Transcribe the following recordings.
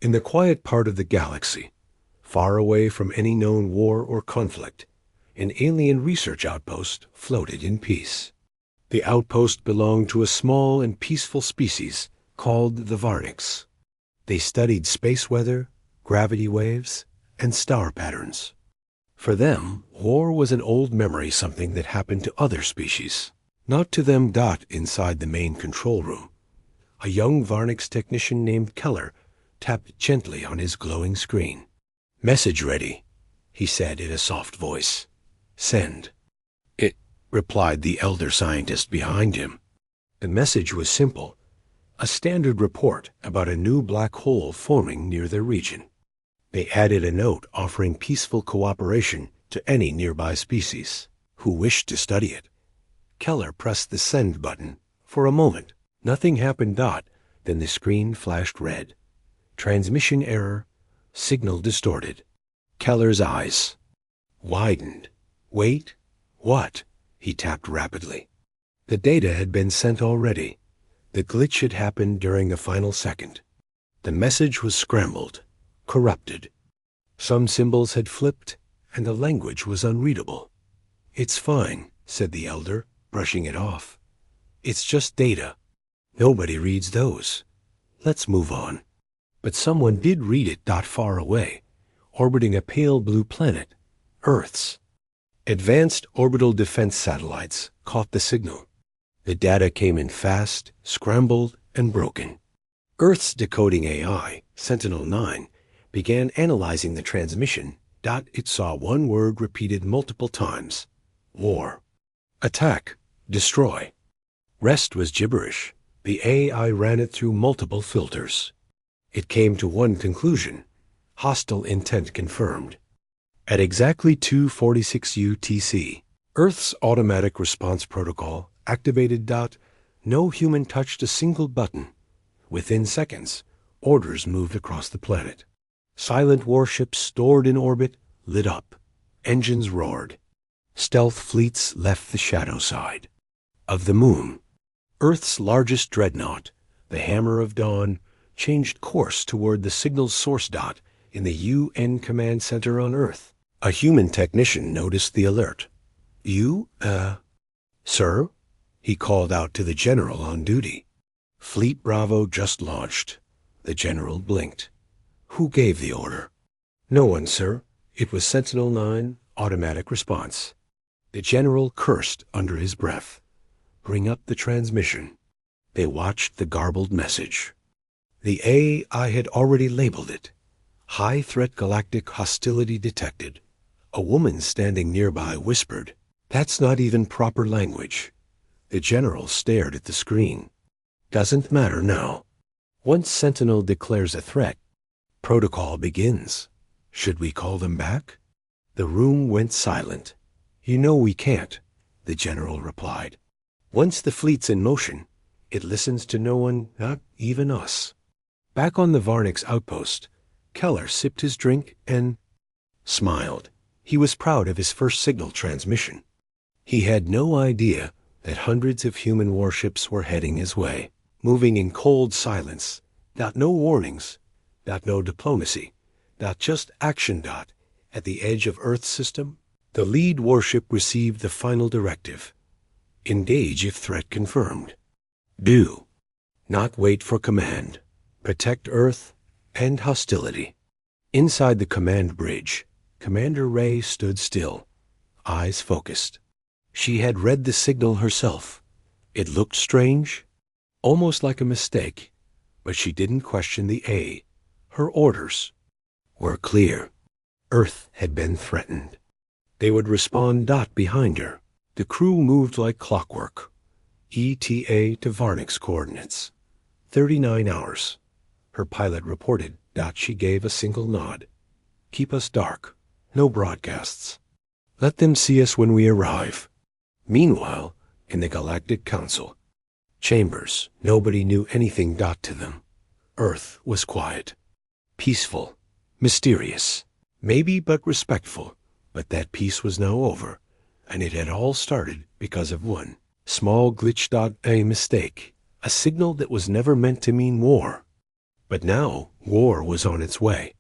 In the quiet part of the galaxy, far away from any known war or conflict, an alien research outpost floated in peace. The outpost belonged to a small and peaceful species called the Varniks. They studied space weather, gravity waves, and star patterns. For them, war was an old memory, something that happened to other species, not to them. Inside the main control room, a young Varniks technician named Keller tapped gently on his glowing screen. "Message ready," he said in a soft voice. "Send." "It," replied the elder scientist behind him. The message was simple, a standard report about a new black hole forming near their region. They added a note offering peaceful cooperation to any nearby species who wished to study it. Keller pressed the send button. For a moment, nothing happened. Then the screen flashed red. Transmission error, signal distorted. Keller's eyes widened. Wait, what? He tapped rapidly. The data had been sent already. The glitch had happened during the final second. The message was scrambled, corrupted. Some symbols had flipped, and the language was unreadable. "It's fine," said the elder, brushing it off. "It's just data. Nobody reads those. Let's move on." But someone did read it. Far away, orbiting a pale blue planet, Earth's. Advanced orbital defense satellites caught the signal. The data came in fast, scrambled, and broken. Earth's decoding AI, Sentinel-9, began analyzing the transmission. It saw one word repeated multiple times: war. Attack. Destroy. Rest was gibberish. The AI ran it through multiple filters. It came to one conclusion: hostile intent confirmed. At exactly 2:46 UTC, Earth's automatic response protocol activated. No human touched a single button. Within seconds, orders moved across the planet. Silent warships stored in orbit lit up. Engines roared. Stealth fleets left the shadow side of the moon. Earth's largest dreadnought, the Hammer of Dawn, changed course toward the signal's source. In the UN command center on Earth, a human technician noticed the alert. Sir?" he called out to the general on duty. "Fleet Bravo just launched." The general blinked. "Who gave the order?" "No one, sir. It was Sentinel-9, automatic response." The general cursed under his breath. "Bring up the transmission." They watched the garbled message. The AI had already labeled it. High threat galactic hostility detected. A woman standing nearby whispered, "That's not even proper language." The general stared at the screen. "Doesn't matter now. Once Sentinel declares a threat, protocol begins. Should we call them back?" The room went silent. "You know we can't," the general replied. "Once the fleet's in motion, it listens to no one, not even us." Back on the Varniks outpost, Keller sipped his drink and smiled. He was proud of his first signal transmission. He had no idea that hundreds of human warships were heading his way, moving in cold silence. No warnings. No diplomacy. Just action. At the edge of Earth's system, the lead warship received the final directive: engage if threat confirmed. Do. Not wait for command. Protect Earth. End hostility. Inside the command bridge, Commander Ray stood still, eyes focused. She had read the signal herself. It looked strange, almost like a mistake, but she didn't question the A. Her orders were clear. Earth had been threatened. They would respond. Behind her, the crew moved like clockwork. ETA to Varniks coordinates. 39 hours. Her pilot reported. She gave a single nod. "Keep us dark. No broadcasts. Let them see us when we arrive." Meanwhile, in the Galactic Council chambers, nobody knew anything. To them, Earth was quiet, peaceful, mysterious, maybe but respectful. But that peace was now over, and it had all started because of one small glitch. A mistake, a signal that was never meant to mean war. But now war was on its way.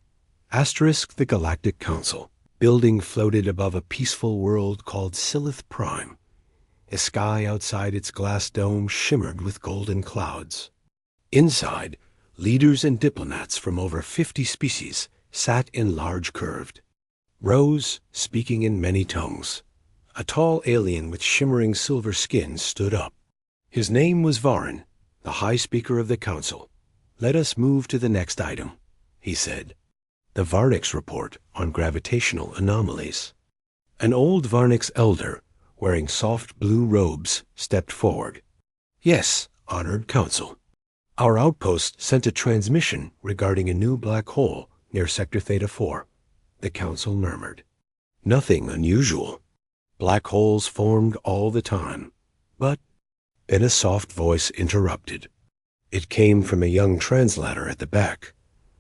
Asterisk the Galactic Council. Building floated above a peaceful world called Silith Prime. A sky outside its glass dome shimmered with golden clouds. Inside, leaders and diplomats from over 50 species sat in large curved rows, speaking in many tongues. A tall alien with shimmering silver skin stood up. His name was Varin, the High Speaker of the Council. "Let us move to the next item," he said. The Varnix report on gravitational anomalies. An old Varnix elder, wearing soft blue robes, stepped forward. "Yes, honored Council. Our outpost sent a transmission regarding a new black hole near Sector Theta 4. The Council murmured. "Nothing unusual. Black holes formed all the time. But—" Then a soft voice interrupted. It came from a young translator at the back.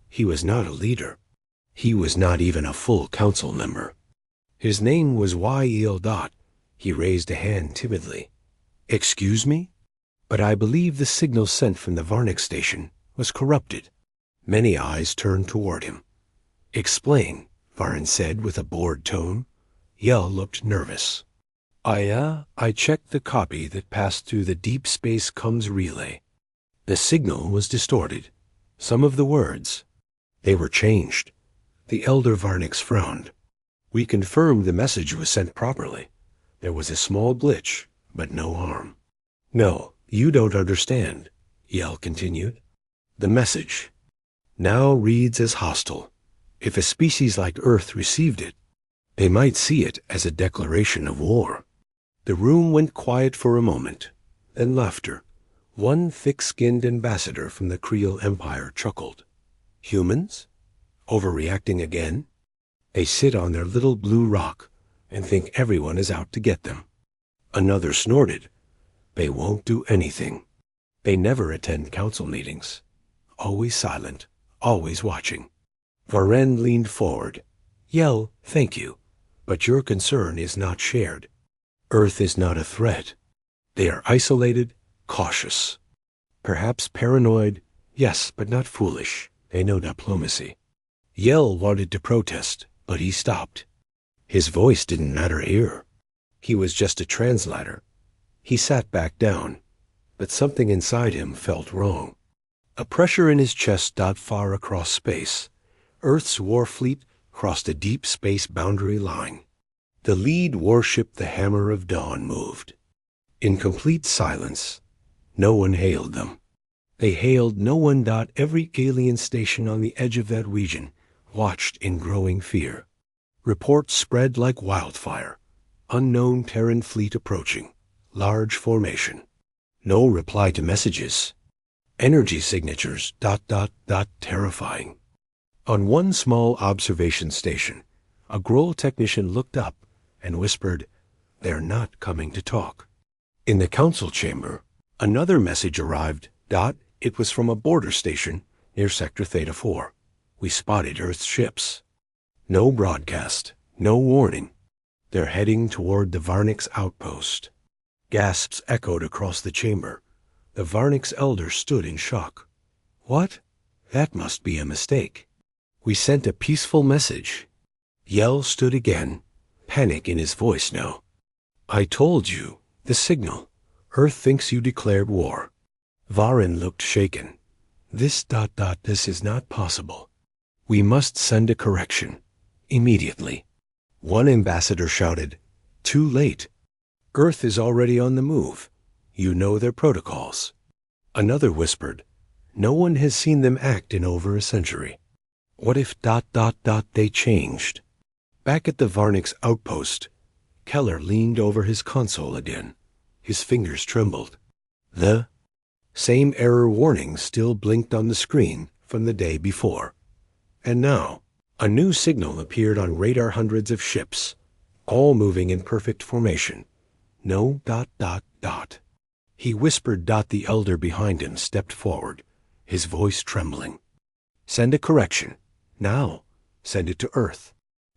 He was not a leader. He was not even a full council member. His name was Y.E.L. Dot. He raised a hand timidly. "Excuse me? But I believe the signal sent from the Varnix station was corrupted." Many eyes turned toward him. "Explain," Varin said with a bored tone. Yell looked nervous. I checked the copy that passed through the Deep Space Comms relay. The signal was distorted. Some of the words, they were changed." The elder Varnix frowned. "We confirmed the message was sent properly. There was a small glitch, but no harm." "No, you don't understand," Yell continued. "The message now reads as hostile. If a species like Earth received it, they might see it as a declaration of war." The room went quiet for a moment, then laughter. One thick-skinned ambassador from the Creel Empire chuckled. "Humans? Overreacting again? They sit on their little blue rock and think everyone is out to get them." Another snorted. "They won't do anything. They never attend council meetings. Always silent, always watching." Varen leaned forward. "Yell, thank you, but your concern is not shared. Earth is not a threat. They are isolated, cautious. Perhaps paranoid, yes, but not foolish. They know diplomacy." Yell wanted to protest, but he stopped. His voice didn't matter here. He was just a translator. He sat back down, but something inside him felt wrong. A pressure in his chest dot far across space. Earth's war fleet crossed a deep space boundary line. The lead warship, the Hammer of Dawn, moved. In complete silence, no one hailed them. They hailed no one. Every alien station on the edge of that region watched in growing fear. Reports spread like wildfire. Unknown Terran fleet approaching. Large formation. No reply to messages. Energy signatures. Terrifying. On one small observation station, a Grohl technician looked up and whispered, "They're not coming to talk." In the council chamber, another message arrived. It was from a border station near Sector Theta 4. "We spotted Earth's ships." No broadcast, no warning. "They're heading toward the Varnix outpost." Gasps echoed across the chamber. The Varnix elder stood in shock. "What? That must be a mistake. We sent a peaceful message." Yell stood again, panic in his voice now. "I told you, the signal. Earth thinks you declared war." Varin looked shaken. This is not possible. We must send a correction. Immediately." One ambassador shouted, "Too late. Earth is already on the move. You know their protocols." Another whispered, "No one has seen them act in over a century. What if they changed?" Back at the Varnix outpost, Keller leaned over his console again. His fingers trembled. The same error warning still blinked on the screen from the day before. And now, a new signal appeared on radar. Hundreds of ships, all moving in perfect formation. No ... He whispered. The elder behind him stepped forward, his voice trembling. "Send a correction. Now. Send it to Earth."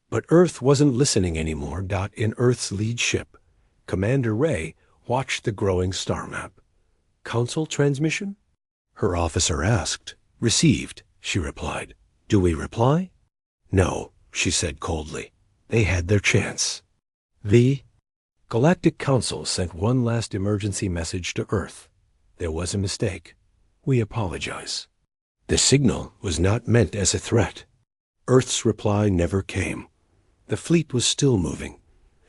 But Earth wasn't listening anymore. In Earth's lead ship, Commander Ray watched the growing star map. "Council transmission?" her officer asked. "Received. she replied. Do we reply? No, she said coldly. They had their chance. The Galactic Council sent one last emergency message to Earth. There was a mistake. We apologize. The signal was not meant as a threat. Earth's reply never came. The fleet was still moving,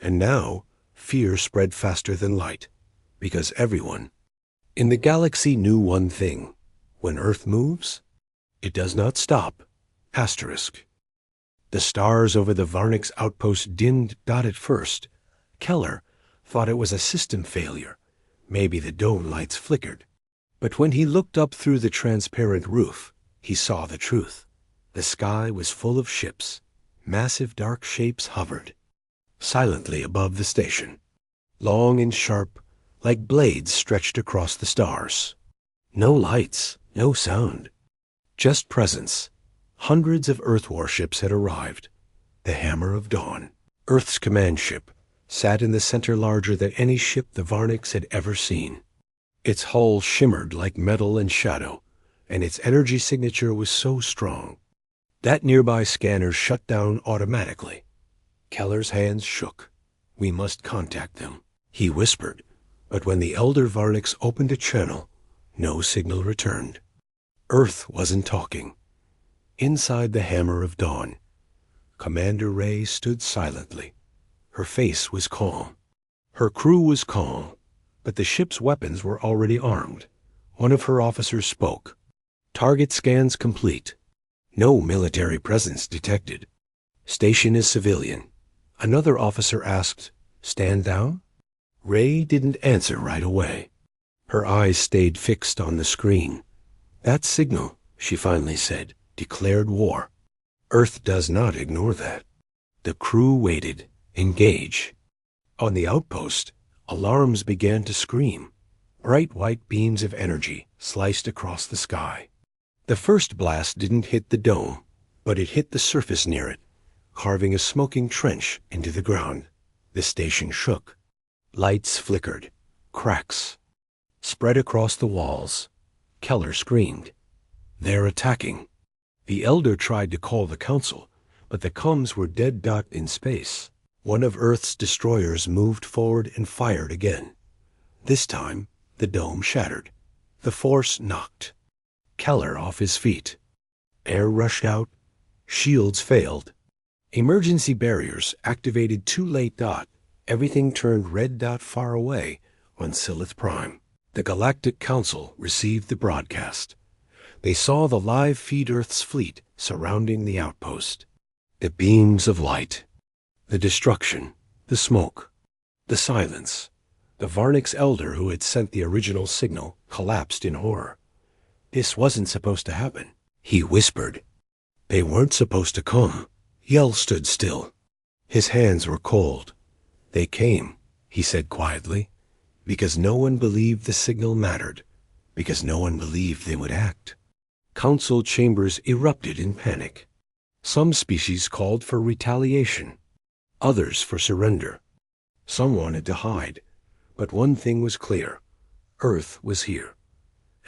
and now fear spread faster than light, because everyone in the galaxy knew one thing. When Earth moves, it does not stop. Asterisk. The stars over the Varnix outpost dimmed at first. Keller thought it was a system failure. Maybe the dome lights flickered. But when he looked up through the transparent roof, he saw the truth. The sky was full of ships. Massive dark shapes hovered silently above the station, long and sharp, like blades stretched across the stars. No lights, no sound, just presence. Hundreds of Earth warships had arrived. The Hammer of Dawn, Earth's command ship, sat in the center larger than any ship the Varnix had ever seen. Its hull shimmered like metal and shadow, and its energy signature was so strong that nearby scanners shut down automatically. Keller's hands shook. We must contact them, he whispered, but when the elder Varnix opened a channel, no signal returned. Earth wasn't talking. Inside the Hammer of Dawn, Commander Ray stood silently. Her face was calm. Her crew was calm, but the ship's weapons were already armed. One of her officers spoke. Target scans complete. No military presence detected. Station is civilian. Another officer asked, Stand down? Ray didn't answer right away. Her eyes stayed fixed on the screen. That signal, she finally said, declared war. Earth does not ignore that. The crew waited. Engage. On the outpost, alarms began to scream. Bright white beams of energy sliced across the sky. The first blast didn't hit the dome, but it hit the surface near it, carving a smoking trench into the ground. The station shook. Lights flickered. Cracks spread across the walls. Keller screamed. They're attacking. The Elder tried to call the Council, but the comms were dead in space. One of Earth's destroyers moved forward and fired again. This time, the dome shattered. The force knocked Keller off his feet. Air rushed out. Shields failed. Emergency barriers activated too late. Everything turned red far away on Silith Prime. The Galactic Council received the broadcast. They saw the live feed Earth's fleet surrounding the outpost. The beams of light, the destruction, the smoke, the silence. The Varnix Elder who had sent the original signal collapsed in horror. This wasn't supposed to happen, he whispered. They weren't supposed to come. Yell stood still. His hands were cold. They came, he said quietly, because no one believed the signal mattered, because no one believed they would act. Council chambers erupted in panic. Some species called for retaliation, others for surrender. Some wanted to hide, but one thing was clear. Earth was here,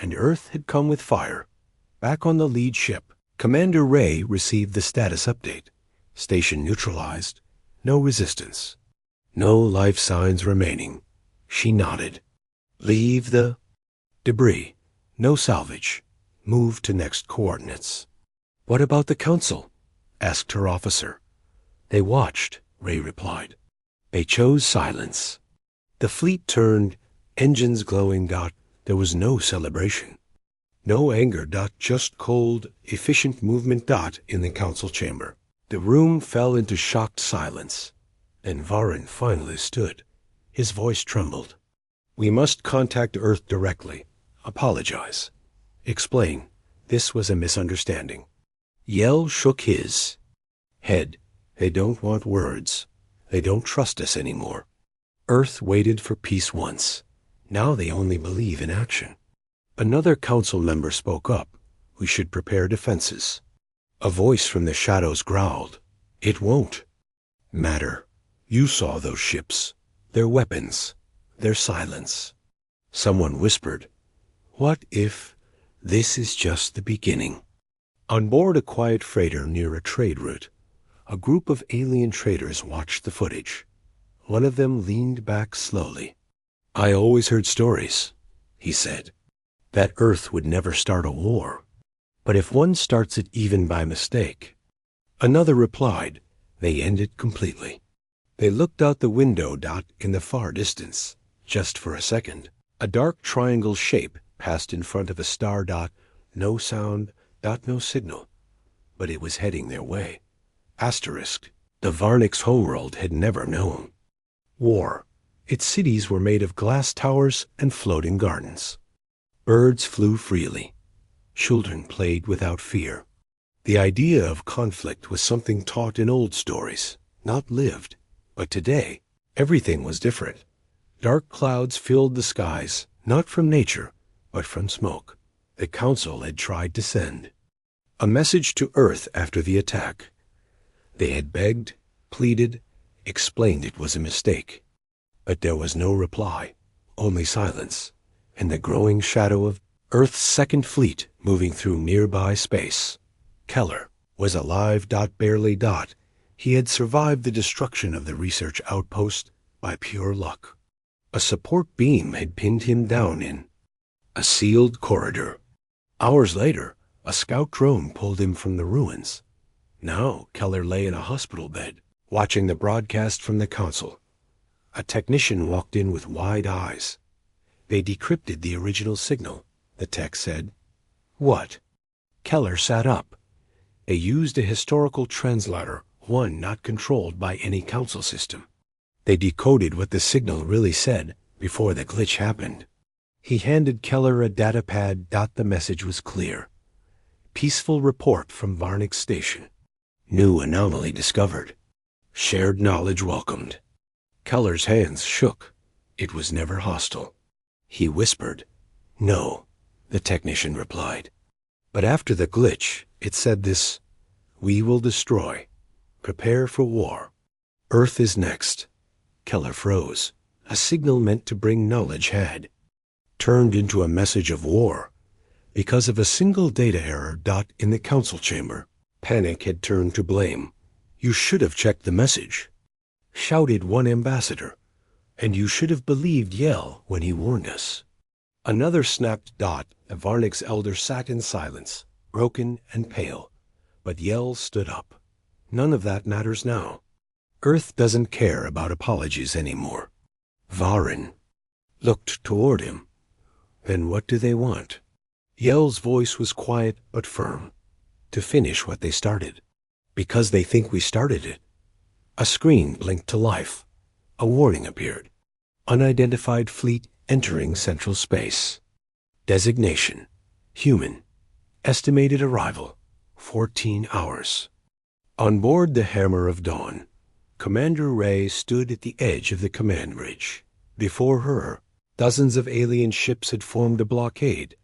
and Earth had come with fire. Back on the lead ship, Commander Ray received the status update. Station neutralized. No resistance. No life signs remaining. She nodded. Leave the debris. No salvage. Move to next coordinates. What about the Council? Asked her officer. They watched, Ray replied. They chose silence. The fleet turned, engines glowing. There was no celebration. No anger. Just cold, efficient movement. In the Council chamber. The room fell into shocked silence. And Varin finally stood. His voice trembled. We must contact Earth directly. Apologize. Explain. This was a misunderstanding. Yell shook his head. They don't want words. They don't trust us anymore. Earth waited for peace once. Now they only believe in action. Another council member spoke up. We should prepare defenses. A voice from the shadows growled. It won't matter. You saw those ships. Their weapons. Their silence. Someone whispered, What if this is just the beginning? On board a quiet freighter near a trade route, a group of alien traders watched the footage. One of them leaned back slowly. "I always heard stories," he said, "that Earth would never start a war. But if one starts it even by mistake..." Another replied, "They end it completely." They looked out the window. In the far distance, just for a second, a dark triangle shape passed in front of a star. No sound. No signal. But it was heading their way. Asterisk. The Varnix homeworld had never known war. Its cities were made of glass towers and floating gardens. Birds flew freely. Children played without fear. The idea of conflict was something taught in old stories, not lived. But today, everything was different. Dark clouds filled the skies, not from nature, but from smoke. The Council had tried to send a message to Earth after the attack. They had begged, pleaded, explained it was a mistake. But there was no reply, only silence, and the growing shadow of Earth's second fleet moving through nearby space. Keller was alive. Barely. He had survived the destruction of the research outpost by pure luck. A support beam had pinned him down in a sealed corridor. Hours later, a scout drone pulled him from the ruins. Now Keller lay in a hospital bed, watching the broadcast from the Council. A technician walked in with wide eyes. "They decrypted the original signal," the tech said. "What?" Keller sat up. "They used a historical translator, one not controlled by any Council system. They decoded what the signal really said before the glitch happened." He handed Keller a datapad. The message was clear. "Peaceful report from Varnix Station. New anomaly discovered. Shared knowledge welcomed." Keller's hands shook. It was never hostile. He whispered. "No," the technician replied. "But after the glitch, it said this: we will destroy. Prepare for war. Earth is next." Keller froze. A signal meant to bring knowledge had turned into a message of war because of a single data error. In the Council chamber, panic had turned to blame. "You should have checked the message," shouted one ambassador, "and you should have believed Yell when he warned us." Another snapped. A Varnix elder sat in silence, broken and pale, but Yell stood up. "None of that matters now. Earth doesn't care about apologies anymore." Varin looked toward him. "Then what do they want?" Yell's voice was quiet but firm. "To finish what they started. Because they think we started it." A screen blinked to life. A warning appeared. "Unidentified fleet entering central space. Designation: human. Estimated arrival: 14 hours." On board the Hammer of Dawn, Commander Ray stood at the edge of the command bridge. Before her, dozens of alien ships had formed a blockade.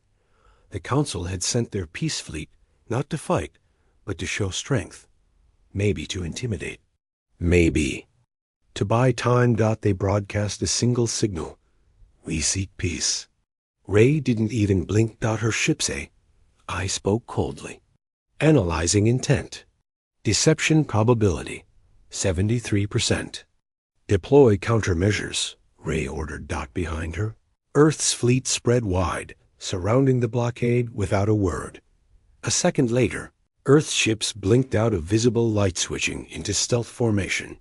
The Council had sent their peace fleet not to fight, but to show strength. Maybe to intimidate. Maybe to buy time. They broadcast a single signal: we seek peace. Ray didn't even blink. Her ship say. I spoke coldly. Analyzing intent. Deception probability: 73%. Deploy countermeasures, Ray ordered. Behind her, Earth's fleet spread wide, surrounding the blockade without a word. A second later, Earth's ships blinked out of visible light switching into stealth formation.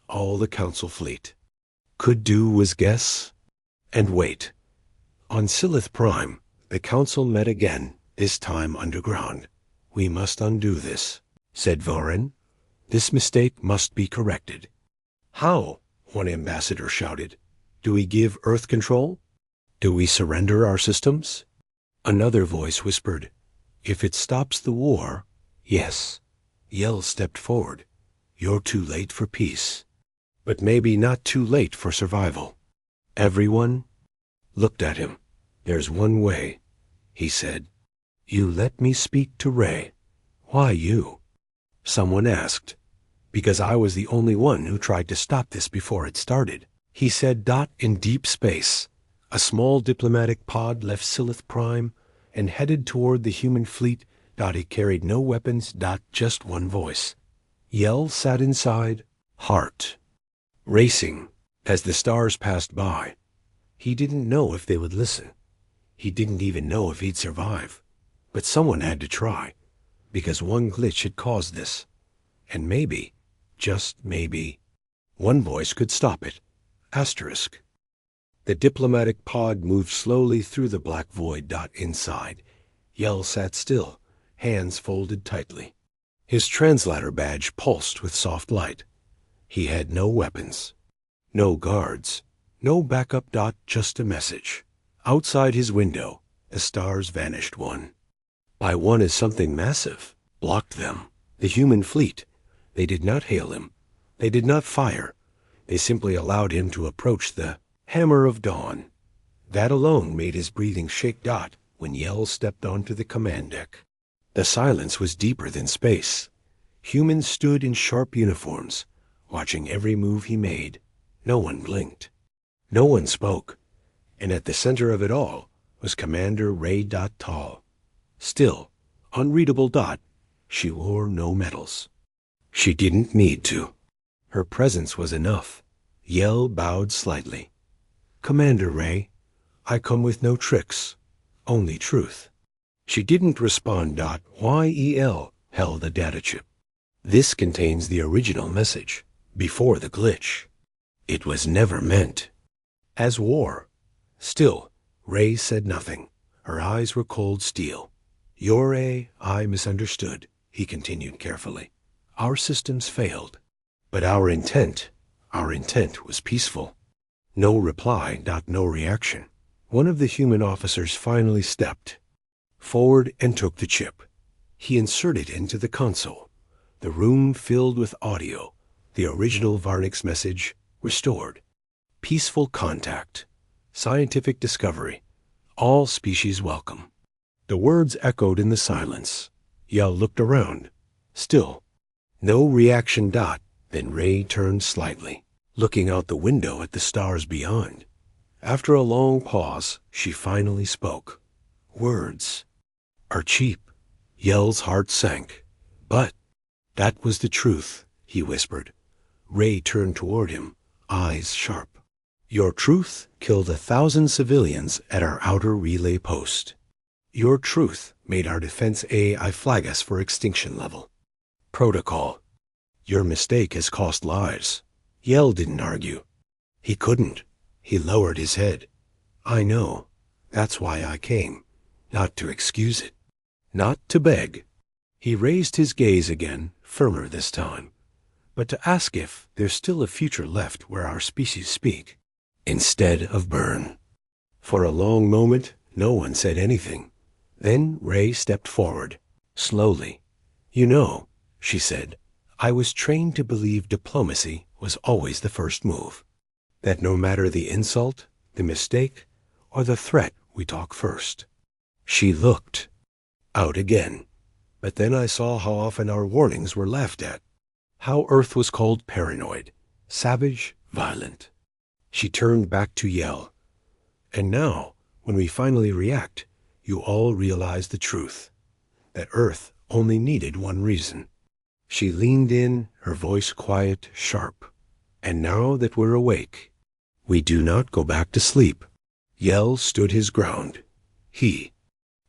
All the Council fleet could do was guess and wait. On Silith Prime, the Council met again, this time underground. "We must undo this," said Vorin. "This mistake must be corrected." "How?" one ambassador shouted. "Do we give Earth control? Do we surrender our systems?" Another voice whispered, "If it stops the war, yes." Yell stepped forward. "You're too late for peace, but maybe not too late for survival." Everyone looked at him. "There's one way," he said. "You let me speak to Ray." "Why you?" someone asked. "Because I was the only one who tried to stop this before it started," he said. In deep space, a small diplomatic pod left Silith Prime and headed toward the human fleet He carried no weapons. Just one voice. Yell sat inside, heart racing as the stars passed by. He didn't know if they would listen. He didn't even know if he'd survive. But someone had to try, because one glitch had caused this. And maybe, just maybe, one voice could stop it. Asterisk. The diplomatic pod moved slowly through the black void. Inside, Yell sat still, hands folded tightly. His translator badge pulsed with soft light. He had no weapons, no guards, no backup. Just a message. Outside his window, the stars vanished one by one as something massive blocked them. The human fleet. They did not hail him. They did not fire. They simply allowed him to approach the hammer of dawn. That alone made his breathing shake. When Yell stepped onto the command deck, the silence was deeper than space. Humans stood in sharp uniforms, watching every move he made. No one blinked. No one spoke. And at the center of it all was Commander Ray. Tall. Still, unreadable. She wore no medals. She didn't need to. Her presence was enough. Yell bowed slightly. Commander Ray, I come with no tricks, only truth. She didn't respond. YEL held a data chip. This contains the original message, before the glitch. It was never meant as war. Still, Ray said nothing. Her eyes were cold steel. I misunderstood, he continued carefully. Our systems failed, but our intent was peaceful. No reply. No reaction. One of the human officers finally stepped forward and took the chip. He inserted it into the console. The room filled with audio. The original Varnix message restored. Peaceful contact. Scientific discovery. All species welcome. The words echoed in the silence. Yell looked around. Still, no reaction. Then Ray turned slightly, looking out the window at the stars beyond. After a long pause, she finally spoke. Words are cheap. Yell's heart sank. But that was the truth, he whispered. Ray turned toward him, eyes sharp. Your truth killed 1,000 civilians at our outer relay post. Your truth made our defense AI flag us for extinction level. Protocol. Your mistake has cost lives. Yell didn't argue. He couldn't. He lowered his head. I know. That's why I came. Not to excuse it. Not to beg. He raised his gaze again, firmer this time, but to ask if there's still a future left where our species speak, instead of burn. For a long moment, no one said anything. Then Ray stepped forward, slowly. You know, she said, I was trained to believe diplomacy was always the first move. That no matter the insult, the mistake, or the threat, we talk first. She looked out again. But then I saw how often our warnings were laughed at. How Earth was called paranoid, savage, violent. She turned back to Yell. And now, when we finally react, you all realize the truth. That Earth only needed one reason. She leaned in, her voice quiet, sharp. And now that we're awake, we do not go back to sleep. Yell stood his ground. He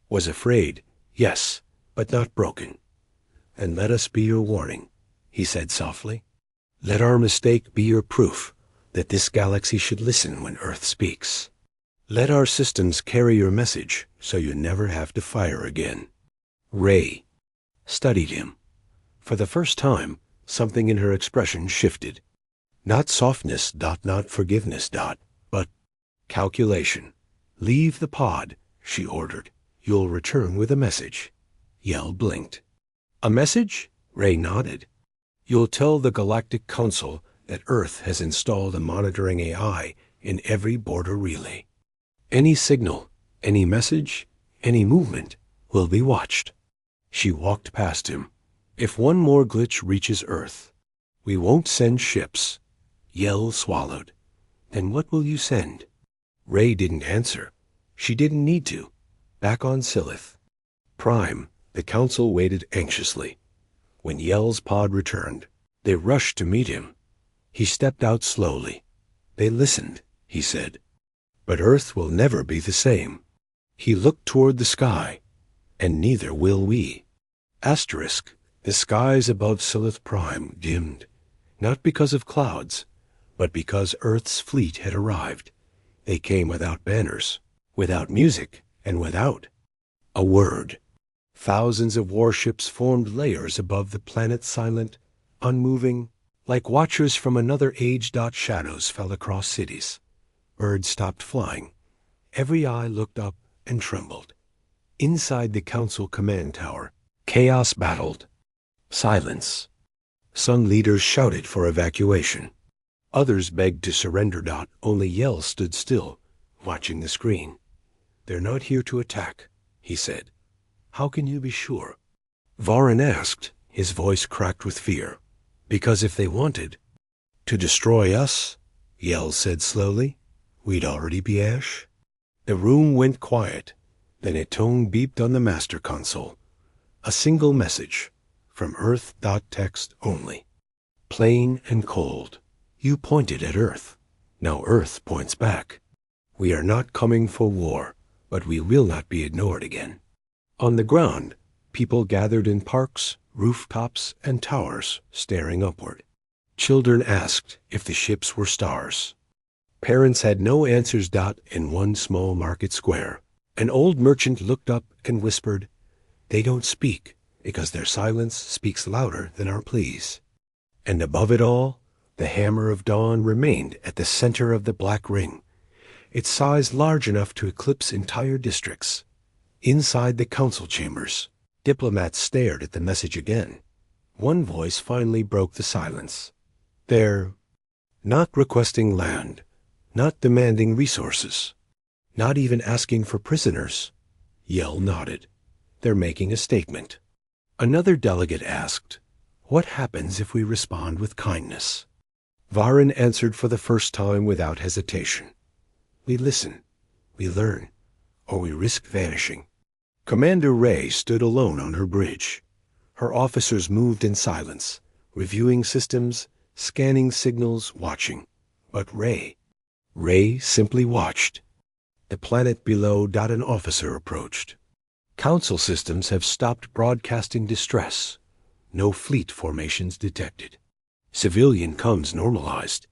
was afraid, yes, but not broken. And let us be your warning, he said softly. Let our mistake be your proof that this galaxy should listen when Earth speaks. Let our systems carry your message so you never have to fire again. Ray studied him. For the first time, something in her expression shifted. Not softness. Not forgiveness. But calculation. Leave the pod, she ordered. You'll return with a message. Yell blinked. A message? Ray nodded. You'll tell the Galactic Council that Earth has installed a monitoring AI in every border relay. Any signal, any message, any movement will be watched. She walked past him. If one more glitch reaches Earth, we won't send ships. Yell swallowed. Then what will you send? Ray didn't answer. She didn't need to. Back on Silith. Prime, The council waited anxiously. When Yell's pod returned, they rushed to meet him. He stepped out slowly. They listened, he said. But Earth will never be the same. He looked toward the sky, and neither will we. Asterisk, the skies above Silith Prime dimmed, not because of clouds, but because Earth's fleet had arrived. They came without banners, without music, and without a word. Thousands of warships formed layers above the planet, silent, unmoving, like watchers from another age. Shadows fell across cities. Birds stopped flying. Every eye looked up and trembled. Inside the council command tower, chaos battled. Silence. Some leaders shouted for evacuation. Others begged to surrender. Only Yell stood still, watching the screen. They're not here to attack, he said. How can you be sure? Varin asked, his voice cracked with fear. Because if they wanted to destroy us, Yell said slowly, we'd already be ash. The room went quiet. Then a tone beeped on the master console. A single message, from Earth. Text only. Plain and cold. You pointed at Earth. Now Earth points back. We are not coming for war, but we will not be ignored again. On the ground, people gathered in parks, rooftops, and towers, staring upward. Children asked if the ships were stars. Parents had no answers. In one small market square, an old merchant looked up and whispered, They don't speak, because their silence speaks louder than our pleas. And above it all, the hammer of dawn remained at the center of the black ring, its size large enough to eclipse entire districts. Inside the council chambers, diplomats stared at the message again. One voice finally broke the silence. They're not requesting land, not demanding resources, not even asking for prisoners. Yell nodded. They're making a statement. Another delegate asked, What happens if we respond with kindness? Varin answered for the first time without hesitation. We listen, we learn, or we risk vanishing. Commander Ray stood alone on her bridge. Her officers moved in silence, reviewing systems, scanning signals, watching. But Ray simply watched. The planet below. An officer approached. Council systems have stopped broadcasting distress. No fleet formations detected. Civilian comms normalized.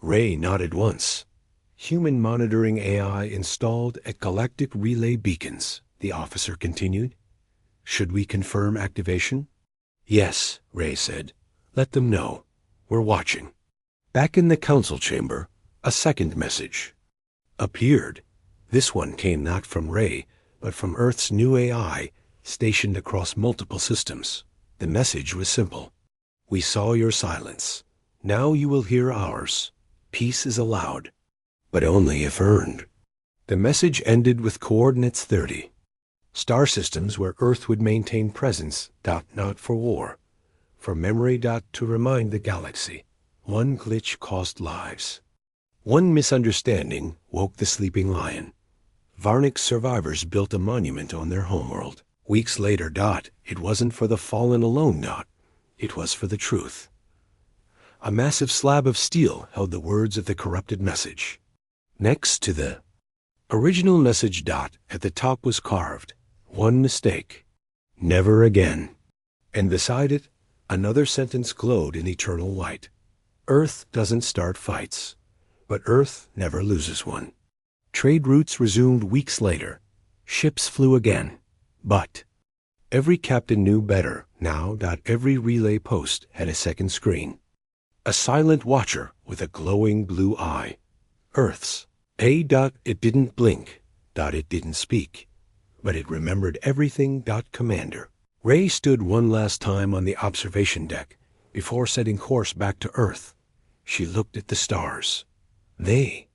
Ray nodded once. Human monitoring AI installed at Galactic relay beacons, the officer continued. Should we confirm activation? Yes, Ray said. Let them know. We're watching. Back in the council chamber, a second message appeared. This one came not from Ray, but from Earth's new AI, stationed across multiple systems. The message was simple. We saw your silence. Now you will hear ours. Peace is allowed, but only if earned. The message ended with coordinates 30. Star systems where Earth would maintain presence. Not for war. For memory. To remind the galaxy. One glitch cost lives. One misunderstanding woke the sleeping lion. Varnic's survivors built a monument on their homeworld. Weeks later. It wasn't for the fallen alone. It was for the truth. A massive slab of steel held the words of the corrupted message. Next to the original message. At the top was carved, one mistake, never again. And beside it, another sentence glowed in eternal white. Earth doesn't start fights, but Earth never loses one. Trade routes resumed weeks later. Ships flew again. But every captain knew better now. Every relay post had a second screen. A silent watcher with a glowing blue eye. Earth's. It didn't blink. It didn't speak. But it remembered everything. Commander. Ray stood one last time on the observation deck before setting course back to Earth. She looked at the stars. They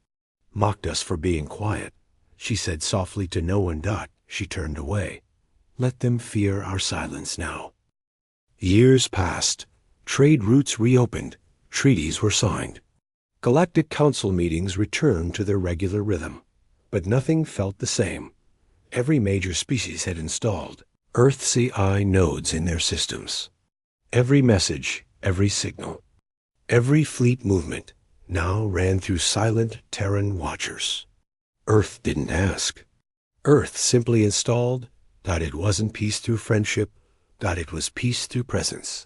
mocked us for being quiet, she said softly to no one. She turned away. Let them fear our silence now. Years passed. Trade routes reopened. Treaties were signed. Galactic Council meetings returned to their regular rhythm. But nothing felt the same. Every major species had installed Earth's AI nodes in their systems. Every message, every signal, every fleet movement now ran through silent Terran watchers. Earth didn't ask. Earth simply installed that it wasn't peace through friendship, that it was peace through presence.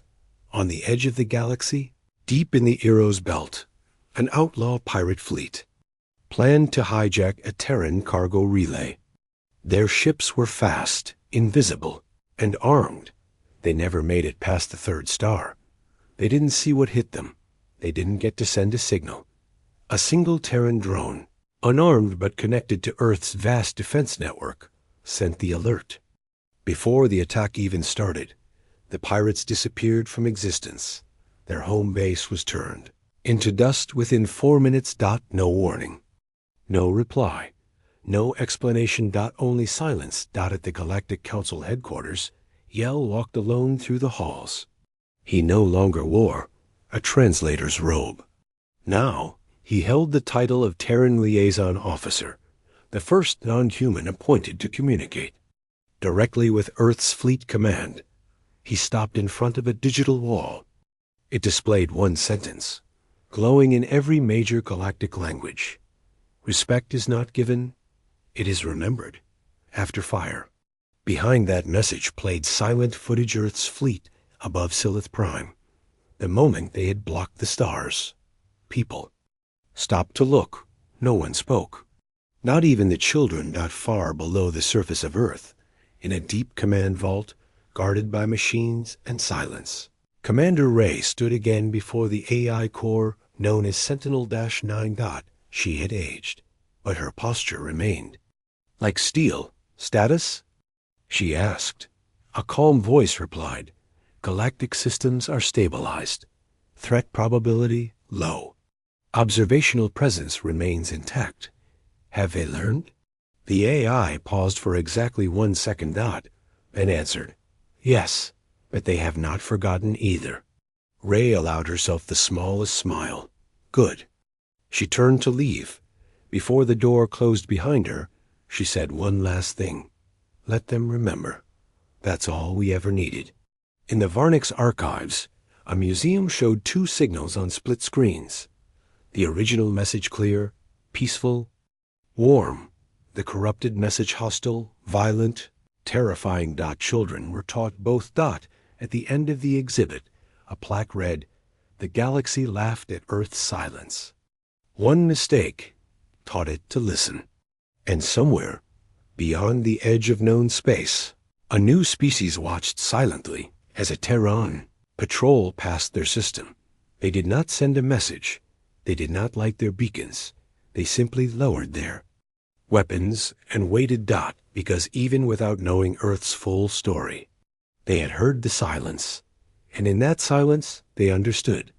On the edge of the galaxy, deep in the Eros belt, an outlaw pirate fleet planned to hijack a Terran cargo relay. Their ships were fast, invisible, and armed. They never made it past the third star. They didn't see what hit them. They didn't get to send a signal. A single Terran drone, unarmed but connected to Earth's vast defense network, sent the alert. Before the attack even started, the pirates disappeared from existence. Their home base was turned into dust within 4 minutes. No warning. No reply. No explanation. Only silence. At the Galactic Council headquarters, Yell walked alone through the halls. He no longer wore a translator's robe. Now, he held the title of Terran Liaison Officer, the first non-human appointed to communicate directly with Earth's Fleet Command. He stopped in front of a digital wall. It displayed one sentence, glowing in every major galactic language. Respect is not given, it is remembered. After fire. Behind that message played silent footage Earth's fleet above Silith Prime. The moment they had blocked the stars. People stopped to look. No one spoke. Not even the children not far below the surface of Earth, in a deep command vault, guarded by machines and silence. Commander Ray stood again before the AI core known as Sentinel-9. She had aged, but her posture remained. Like steel. Status? She asked. A calm voice replied. Galactic systems are stabilized. Threat probability low. Observational presence remains intact. Have they learned? The AI paused for exactly 1 second and answered. Yes, but they have not forgotten either. Ray allowed herself the smallest smile. Good. She turned to leave. Before the door closed behind her, she said one last thing. Let them remember. That's all we ever needed. In the Varnix archives, a museum showed 2 signals on split screens. The original message clear, peaceful, warm. The corrupted message hostile, violent, terrifying. Children were taught both. At the end of the exhibit, a plaque read, The galaxy laughed at Earth's silence. One mistake taught it to listen. And somewhere, beyond the edge of known space, a new species watched silently as a Terran patrol passed their system. They did not send a message. They did not light their beacons. They simply lowered their weapons and waited. Because even without knowing Earth's full story, they had heard the silence. And in that silence, they understood.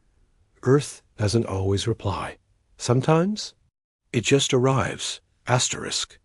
Earth doesn't always reply. Sometimes, it just arrives. Asterisk.